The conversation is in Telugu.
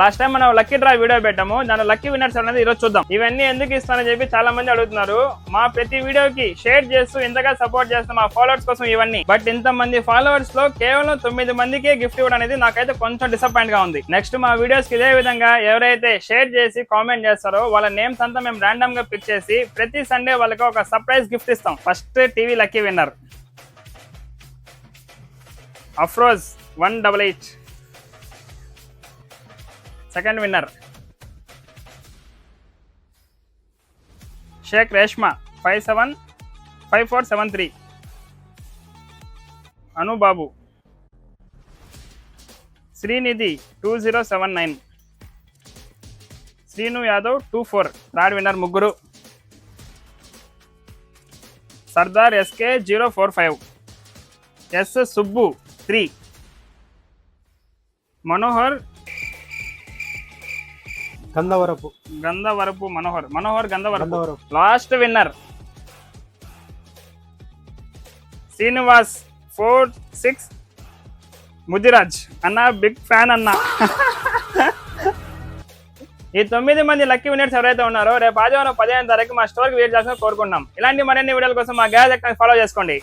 లాస్ట్ టైం మనం లక్కీ డ్రా వీడియో పెట్టాము, దాని లక్కీ విన్నర్స్ అనేది ఈరోజు చూద్దాం. ఇవన్నీ ఎందుకు ఇస్తానని చెప్పి చాలా మంది అడుగుతున్నారు. మా ప్రతి వీడియోకి షేర్ చేస్తూ ఇంతగా సపోర్ట్ చేస్తాం మా ఫాలోవర్స్ కోసం ఇవన్నీ. బట్ ఇంత మంది ఫాలోవర్స్ లో కేవలం 9 మందికే గిఫ్ట్ ఇవ్వడం అనేది నాకైతే కొంచెం డిసప్పాయింట్ గా ఉంది. నెక్స్ట్ మా వీడియోస్ కి ఇదే విధంగా ఎవరైతే షేర్ చేసి కామెంట్ చేస్తారో వాళ్ళ నేమ్స్ అంతా మేము ర్యాండమ్ గా పిక్ చేసి ప్రతి సండే వాళ్ళకి ఒక సర్ప్రైజ్ గిఫ్ట్ ఇస్తాం. First TV lucky winner Afroz 188. Second winner Shaik Reshma 575473. Anubabu Srinidhi 2079. Srinu Yadav 24. Third winner ముగ్గురు Sardar SK 045. S Subbu 3. Manohar Gandhavarapu Manohar Gandhavarapu. Last winner Srinivas 46. Mudiraj అన్న బిగ్ ఫ్యాన్ అన్న. ఈ 9 మంది లక్కీ విన్నర్స్ ఎవరైతే ఉన్నారో రేపు ఆదివారం 15వ తారీఖు మా స్టోర్కి విజిట్ చేయాలని కోరుకుంటున్నాం. ఇలాంటి మరిన్ని వీడియోల కోసం మా గ్యాస్ అకౌంట్ ఫాలో చేసుకోండి.